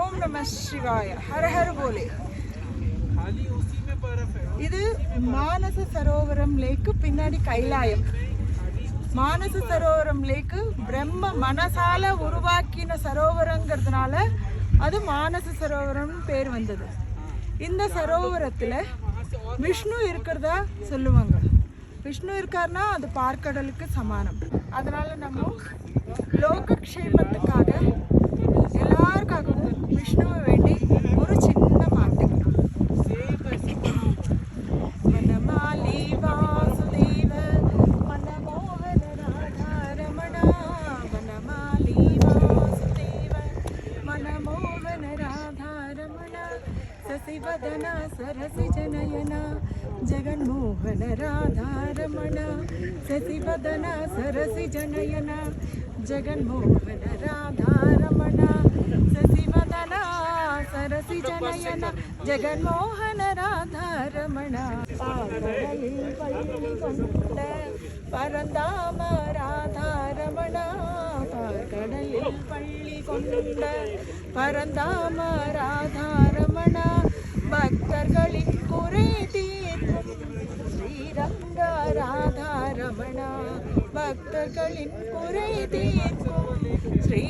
ஓம் நம சிவாய, ஹர ஹர போலே. இது மானச சரோவரம் லேக்கு பின்னாடி கைலாயம். மானச சரோவரம் லேக்கு பிரம்ம மனசால உருவாக்கின சரோவரங்கிறதுனால அது மானச சரோவரம்னு பேர் வந்தது. இந்த சரோவரத்தில் விஷ்ணு இருக்கிறதா சொல்லுவாங்க. விஷ்ணு இருக்காருன்னா அது பார்க்கடலுக்கு சமானம். அதனால நம்ம லோகக்ஷேமத்துக்காக எல்லாருக்காகவும் விஷ்ணுவை வேண்டி ஒரு சின்ன பாட்டு. வனமாலி வாசுதேவ மனமோகன ராதாரமணா, வனமாலி வாசுதேவ மனமோகன ராதாரமணா, சசிவதனா சரசி ஜனயனா ஜெகன்மோகன ராதாரமணா, சசிவதனா சரசி ஜனயனா ஜெகன்மோகன ராதாரமணா, சசிவதனா சரசி ஜனயனா ஜெகன்மோகன ராதாரமணா. பாக்கடலில் பள்ளி கொண்ட பரந்தாம ராதாரமணா, பாக்கடலில் பள்ளி கொண்ட பரந்தாம ராதாரமணா, பக்தர்களின் குறை தீர்க்கும் ஸ்ரீரங்க ராதாரமணா, பக்தர்களின் குறை தீர்க்கும் ஸ்ரீ